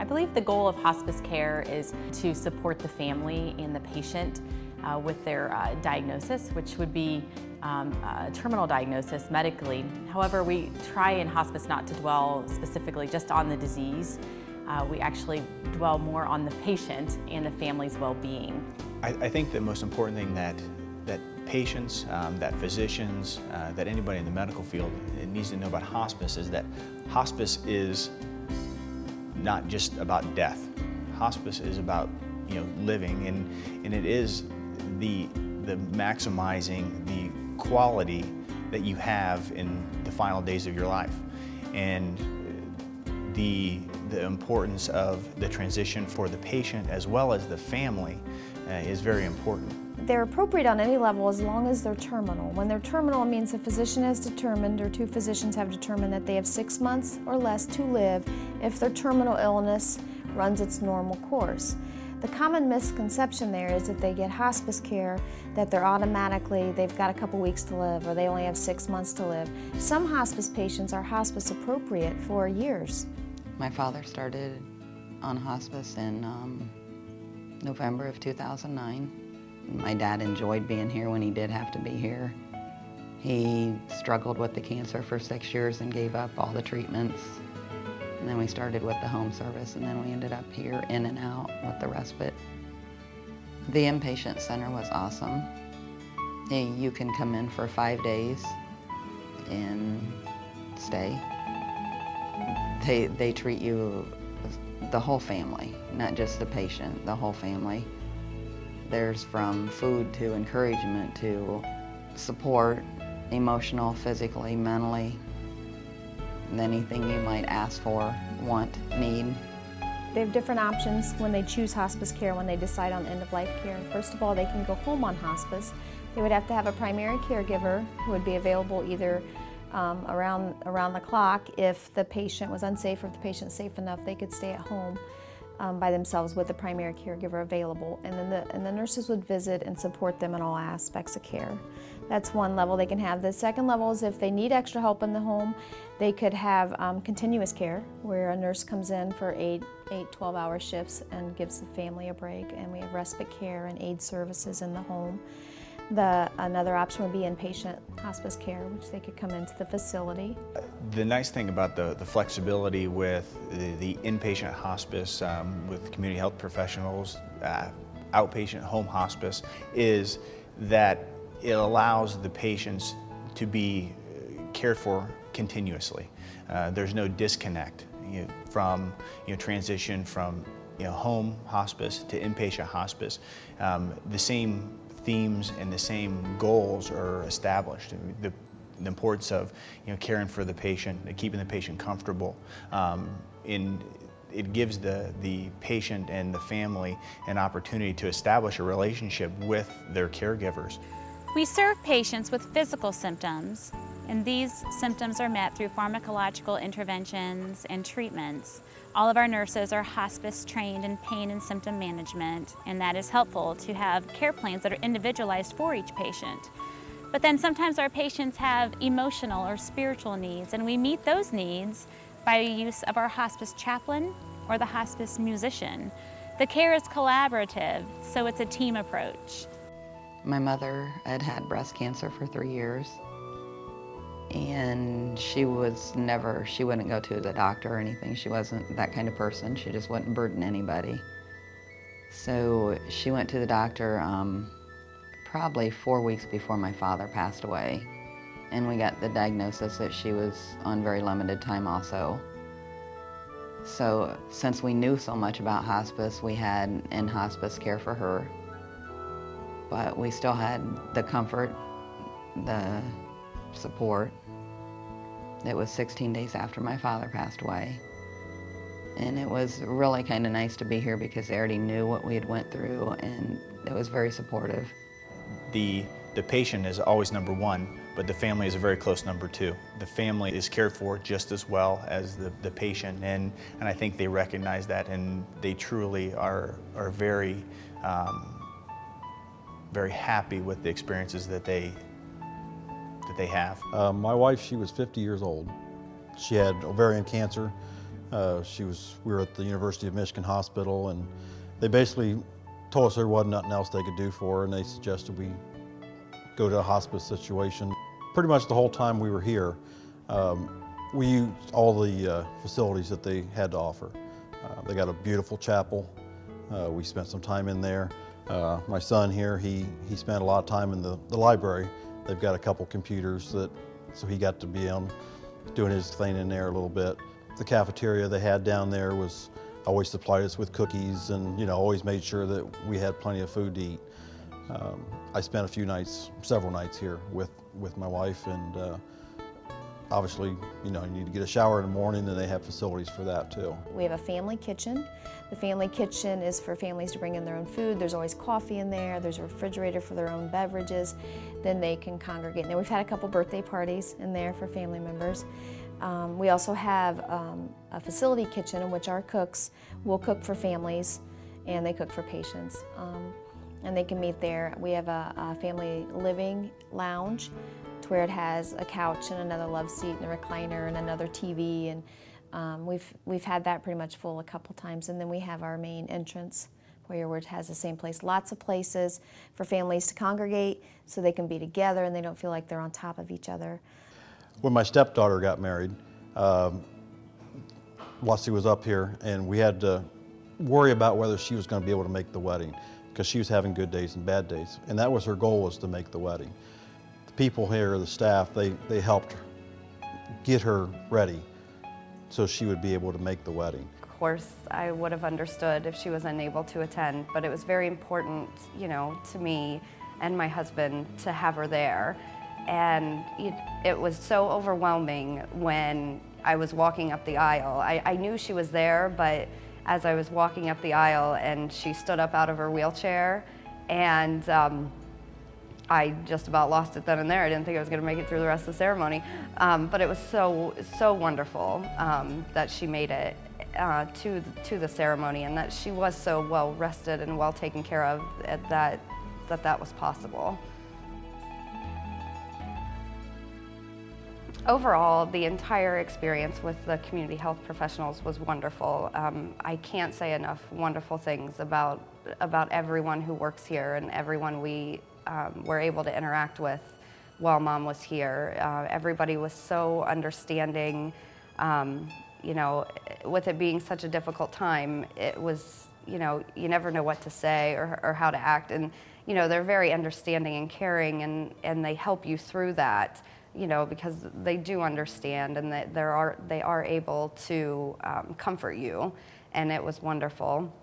believe the goal of hospice care is to support the family and the patient with their diagnosis, which would be a terminal diagnosis medically. However, we try in hospice not to dwell specifically just on the disease. We actually dwell more on the patient and the family's well-being. I think the most important thing that patients, that physicians, that anybody in the medical field needs to know about hospice is that hospice is not just about death. Hospice is about living, and it is the maximizing the quality that you have in the final days of your life, and the importance of the transition for the patient as well as the family is very important. They're appropriate on any level as long as they're terminal. When they're terminal, it means a physician has determined, or two physicians have determined, that they have 6 months or less to live if their terminal illness runs its normal course. The common misconception there is if they get hospice care that they've got a couple weeks to live, or they only have 6 months to live. Some hospice patients are hospice appropriate for years. My father started on hospice in November of 2009. My dad enjoyed being here when he did have to be here. He struggled with the cancer for 6 years and gave up all the treatments. And then we started with the home service, and then we ended up here in and out with the respite. The inpatient center was awesome. You can come in for 5 days and stay. They treat you, the whole family, not just the patient, the whole family. There's from food to encouragement to support, emotional, physically, mentally, and anything you might ask for, want, need. They have different options when they choose hospice care, when they decide on end-of-life care. First of all, they can go home on hospice. They would have to have a primary caregiver who would be available either around the clock. If the patient was unsafe, or if the patient's safe enough, they could stay at home by themselves with the primary caregiver available. And then the nurses would visit and support them in all aspects of care. That's one level they can have. The second level is if they need extra help in the home, they could have continuous care, where a nurse comes in for 8 12-hour shifts and gives the family a break, and we have respite care and aid services in the home. Another option would be inpatient hospice care, which they could come into the facility. The nice thing about the flexibility with the inpatient hospice with community health professionals, outpatient home hospice, is that it allows the patients to be cared for continuously. There's no disconnect from transition from home hospice to inpatient hospice. The same themes and the same goals are established. The importance of caring for the patient, keeping the patient comfortable. It gives the patient and the family an opportunity to establish a relationship with their caregivers. We serve patients with physical symptoms, and these symptoms are met through pharmacological interventions and treatments. All of our nurses are hospice trained in pain and symptom management, and that is helpful to have care plans that are individualized for each patient. But then sometimes our patients have emotional or spiritual needs, and we meet those needs by use of our hospice chaplain or the hospice musician. The care is collaborative, so it's a team approach. My mother had breast cancer for 3 years, and she wouldn't go to the doctor or anything. She wasn't that kind of person. She just wouldn't burden anybody. So she went to the doctor probably 4 weeks before my father passed away, and we got the diagnosis that she was on very limited time also. So since we knew so much about hospice, we had in-hospice care for her, but we still had the comfort, the support. It was 16 days after my father passed away, and it was really kind of nice to be here because they already knew what we had went through, and it was very supportive. The patient is always number one, but the family is a very close number two. The family is cared for just as well as the patient, and I think they recognize that, and they truly are very very happy with the experiences that they have. My wife, she was 50 years old. She had ovarian cancer, We were at the University of Michigan Hospital, and they basically told us there wasn't nothing else they could do for her, and they suggested we go to a hospice situation. Pretty much the whole time we were here, we used all the facilities that they had to offer. They got a beautiful chapel. We spent some time in there. My son here, he spent a lot of time in the library. They've got a couple computers so he got to be doing his thing in there a little bit. The cafeteria they had down there always supplied us with cookies, and always made sure that we had plenty of food to eat. I spent several nights here with my wife, and obviously, you need to get a shower in the morning, and they have facilities for that too. We have a family kitchen. The family kitchen is for families to bring in their own food. There's always coffee in there. There's a refrigerator for their own beverages. Then they can congregate. Now, we've had a couple birthday parties in there for family members. We also have a facility kitchen in which our cooks will cook for families, and they cook for patients. And they can meet there. We have a family living lounge where it has a couch and another love seat and a recliner and another TV, and we've had that pretty much full a couple times. And then we have our main entrance where it has the same place. Lots of places for families to congregate so they can be together and they don't feel like they're on top of each other. When my stepdaughter got married, Lussie was up here, and we had to worry about whether she was going to be able to make the wedding, because she was having good days and bad days, and that was her goal, was to make the wedding. The people here, the staff, they helped get her ready so she would be able to make the wedding. Of course, I would have understood if she was unable to attend, but it was very important, to me and my husband to have her there. And it was so overwhelming when I was walking up the aisle. I knew she was there, but as I was walking up the aisle and she stood up out of her wheelchair, and I just about lost it then and there. I didn't think I was going to make it through the rest of the ceremony. But it was so wonderful that she made it to the ceremony, and that she was so well rested and well taken care of, that was possible. Overall, the entire experience with the community health professionals was wonderful. I can't say enough wonderful things about everyone who works here and everyone we were able to interact with while Mom was here. Everybody was so understanding. With it being such a difficult time, it was, you never know what to say or how to act. And, they're very understanding and caring, and they help you through that, because they do understand, and they are able to comfort you, and it was wonderful.